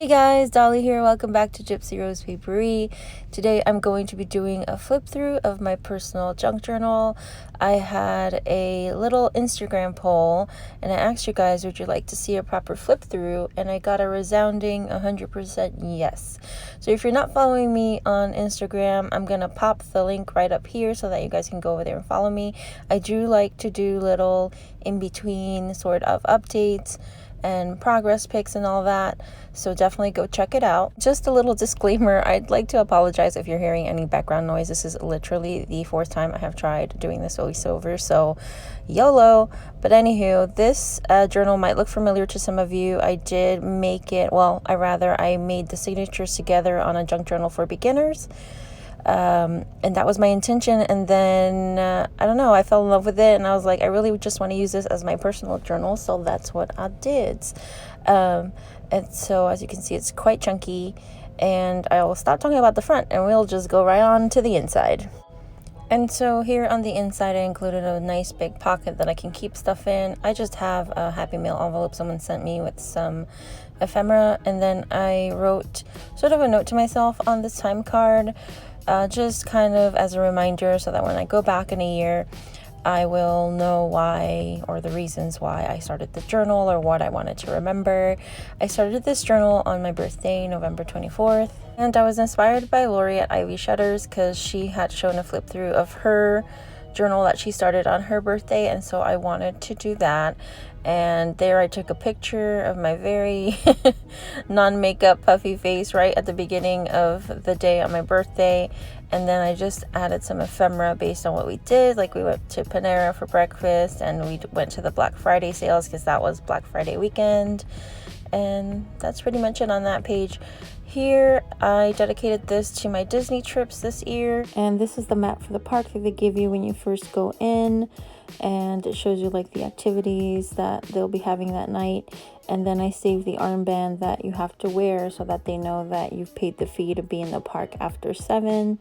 Hey guys, Dolly here. Welcome back to Gypsy Rose Papery. Today I'm going to be doing a flip through of my personal junk journal. I had a little Instagram poll and I asked you guys, would you like to see a proper flip through? And I got a resounding 100% yes. So if you're not following me on Instagram, I'm going to pop the link right up here so that you guys can go over there and follow me. I do like to do little in-between sort of updates and progress pics and all that, so definitely go check it out. Just a little disclaimer, I'd like to apologize if you're hearing any background noise. This is literally the fourth time I have tried doing this voiceover, so YOLO. But anywho, this journal might look familiar to some of you. I did make it, I made the signatures together on a junk journal for beginners. And that was my intention, and then I don't know, I fell in love with it and I was like, I really just want to use this as my personal journal, so that's what I did. And so as you can see, it's quite chunky, and I will stop talking about the front and we'll just go right on to the inside. And so here on the inside, I included a nice big pocket that I can keep stuff in. I just have a Happy Meal envelope someone sent me with some ephemera, and then I wrote sort of a note to myself on this time card, just kind of as a reminder, so that when I go back in a year, I will know why, or the reasons why I started the journal, or what I wanted to remember. I started this journal on my birthday, November 24th, and I was inspired by Lori at Ivy Shutters because she had shown a flip through of her journal that she started on her birthday, and so I wanted to do that. And there I took a picture of my very non-makeup puffy face right at the beginning of the day on my birthday, and then I just added some ephemera based on what we did. Like, we went to Panera for breakfast, and we went to the Black Friday sales because that was Black Friday weekend, and that's pretty much it on that page. Here, I dedicated this to my Disney trips this year, and this is the map for the park that they give you when you first go in, and it shows you like the activities that they'll be having that night. And then I saved the armband that you have to wear so that they know that you've paid the fee to be in the park after 7.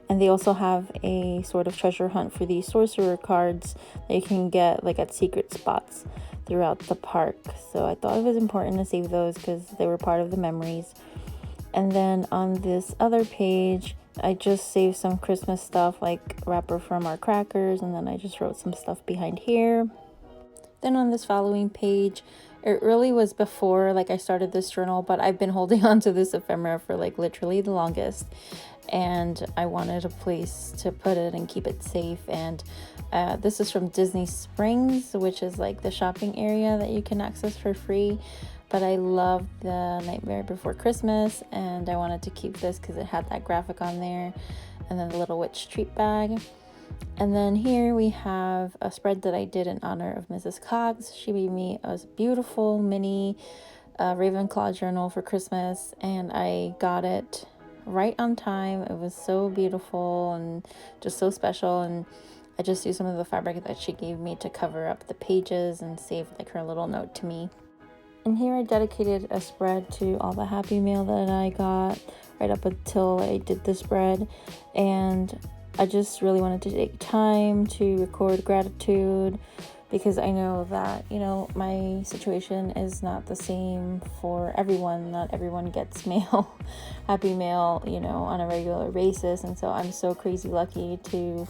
And they also have a sort of treasure hunt for these sorcerer cards that you can get like at secret spots throughout the park. So I thought it was important to save those because they were part of the memories. And then on this other page, I just saved some Christmas stuff like wrapper from our crackers, and then I just wrote some stuff behind here. Then on this following page, it really was before like I started this journal, but I've been holding on to this ephemera for like literally the longest, and I wanted a place to put it and keep it safe. And this is from Disney Springs, which is like the shopping area that you can access for free. But I love the Nightmare Before Christmas, and I wanted to keep this because it had that graphic on there, and then the Little Witch treat bag. And then here we have a spread that I did in honor of Mrs. Cogs. She made me a beautiful mini Ravenclaw journal for Christmas, and I got it right on time. It was so beautiful and just so special, and I just used some of the fabric that she gave me to cover up the pages and save like her little note to me. And here I dedicated a spread to all the Happy Meal that I got right up until I did the spread. And I just really wanted to take time to record gratitude because I know that, my situation is not the same for everyone. Not everyone gets mail, Happy Meal, on a regular basis. And so I'm so crazy lucky to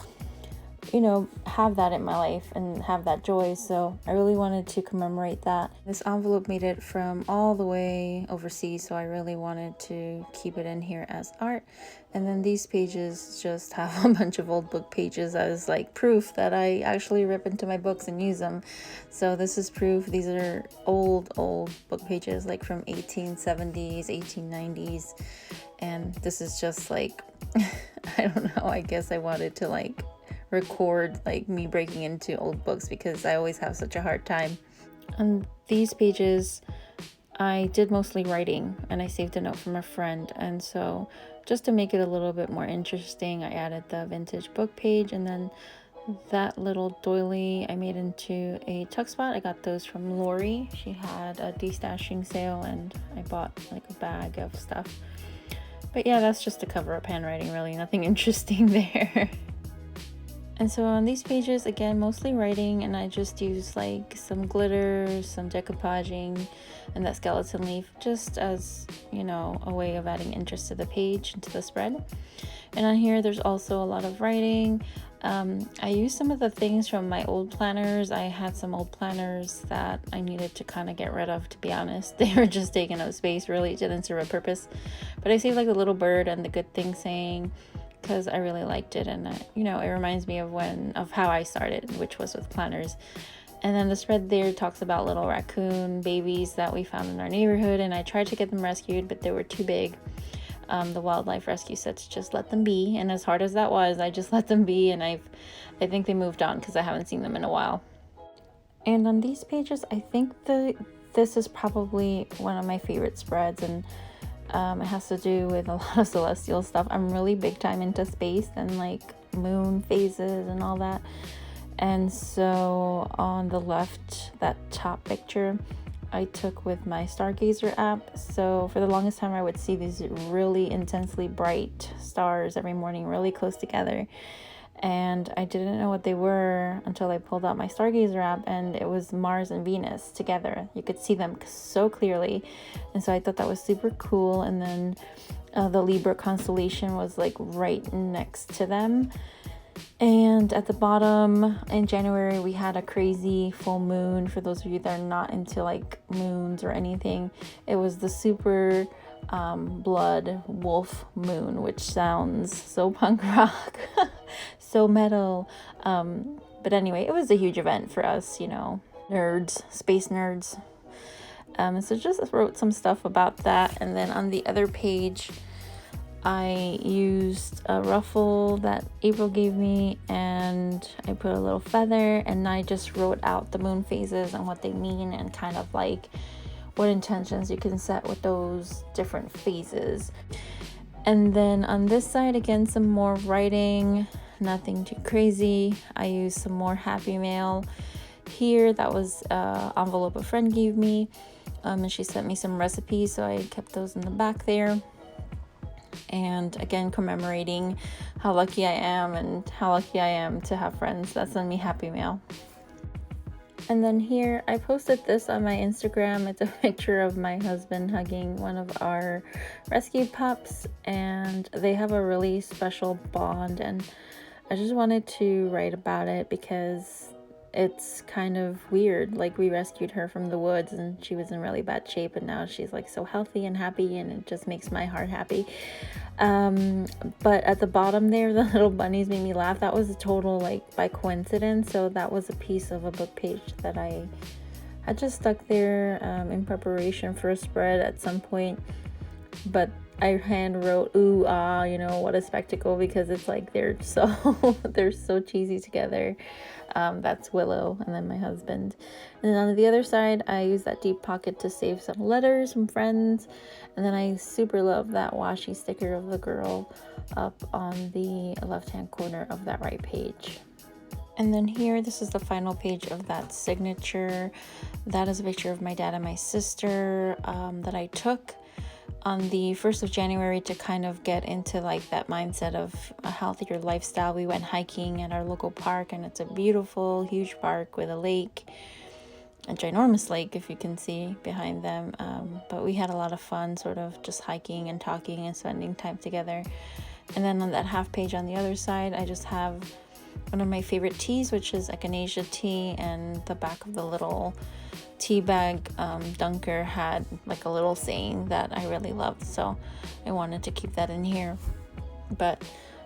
have that in my life and have that joy. So I really wanted to commemorate that. This envelope made it from all the way overseas, so I really wanted to keep it in here as art. And then these pages just have a bunch of old book pages as like proof that I actually rip into my books and use them. So this is proof. These are old book pages, like from 1870s, 1890s. And this is just like, I don't know, I guess I wanted to like record like me breaking into old books because I always have such a hard time. On these pages I did mostly writing, and I saved a note from a friend, and so just to make it a little bit more interesting, I added the vintage book page, and then that little doily I made into a tuck spot. I got those from Lori. She had a destashing sale and I bought like a bag of stuff. But yeah, that's just to cover up handwriting, really nothing interesting there. And so on these pages, again, mostly writing, and I just use like some glitter, some decoupaging, and that skeleton leaf just as, you know, a way of adding interest to the page and to the spread. And on here, there's also a lot of writing. I used some of the things from my old planners. I had some old planners that I needed to kind of get rid of, to be honest. They were just taking up space, really didn't serve a purpose. But I saved like the little bird and the good thing saying, because I really liked it, and you know, it reminds me of how I started, which was with planners. And then the spread there talks about little raccoon babies that we found in our neighborhood, and I tried to get them rescued, but they were too big. The wildlife rescue said to just let them be, and as hard as that was, I just let them be, and I think they moved on because I haven't seen them in a while. And on these pages, I think this is probably one of my favorite spreads, and it has to do with a lot of celestial stuff. I'm really big time into space and like moon phases and all that. And so on the left, that top picture I took with my Stargazer app. So for the longest time, I would see these really intensely bright stars every morning, really close together. And I didn't know what they were until I pulled out my Stargazer app, and it was Mars and Venus together. You could see them so clearly, and so I thought that was super cool. And then the Libra constellation was like right next to them. And at the bottom in January, we had a crazy full moon. For those of you that are not into like moons or anything, it was the super blood wolf moon, which sounds so punk rock, so metal. But anyway, it was a huge event for us, you know, nerds, space nerds. So just wrote some stuff about that. And then on the other page, I used a ruffle that April gave me, and I put a little feather, and I just wrote out the moon phases and what they mean, and kind of like what intentions you can set with those different phases. And then on this side, again, some more writing, nothing too crazy. I used some more happy mail here. That was an envelope a friend gave me, and she sent me some recipes, so I kept those in the back there. And again, commemorating how lucky I am and how lucky I am to have friends that send me happy mail. And then here, I posted this on my Instagram. It's a picture of my husband hugging one of our rescue pups, and they have a really special bond, and I just wanted to write about it because it's kind of weird. Like, we rescued her from the woods and she was in really bad shape, and now she's like so healthy and happy, and it just makes my heart happy. But at the bottom there, the little bunnies made me laugh. That was a total like by coincidence. So that was a piece of a book page that I had just stuck there in preparation for a spread at some point. But I hand wrote ooh ah, you know, what a spectacle, because it's like they're so cheesy together. That's Willow and then my husband. And then on the other side, I used that deep pocket to save some letters from friends. And then I super love that washi sticker of the girl up on the left-hand corner of that right page. And then here, this is the final page of that signature. That is a picture of my dad and my sister that I took on the 1st of January to kind of get into like that mindset of a healthier lifestyle. We went hiking at our local park, and it's a beautiful, huge park with a lake, a ginormous lake if you can see behind them. But we had a lot of fun sort of just hiking and talking and spending time together. And then on that half page on the other side, I just have one of my favorite teas, which is echinacea tea, and the back of the little tea bag dunker had like a little saying that I really loved, so I wanted to keep that in here. But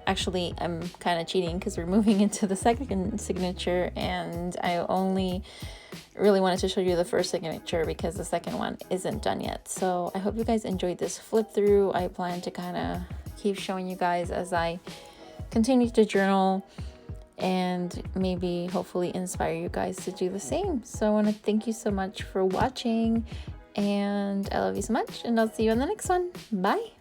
actually, I'm kind of cheating because we're moving into the second signature, and I only really wanted to show you the first signature because the second one isn't done yet. So I hope you guys enjoyed this flip through. I plan to kind of keep showing you guys as I continue to journal, and maybe hopefully inspire you guys to do the same. So I want to thank you so much for watching, and I love you so much, and I'll see you on the next one. Bye.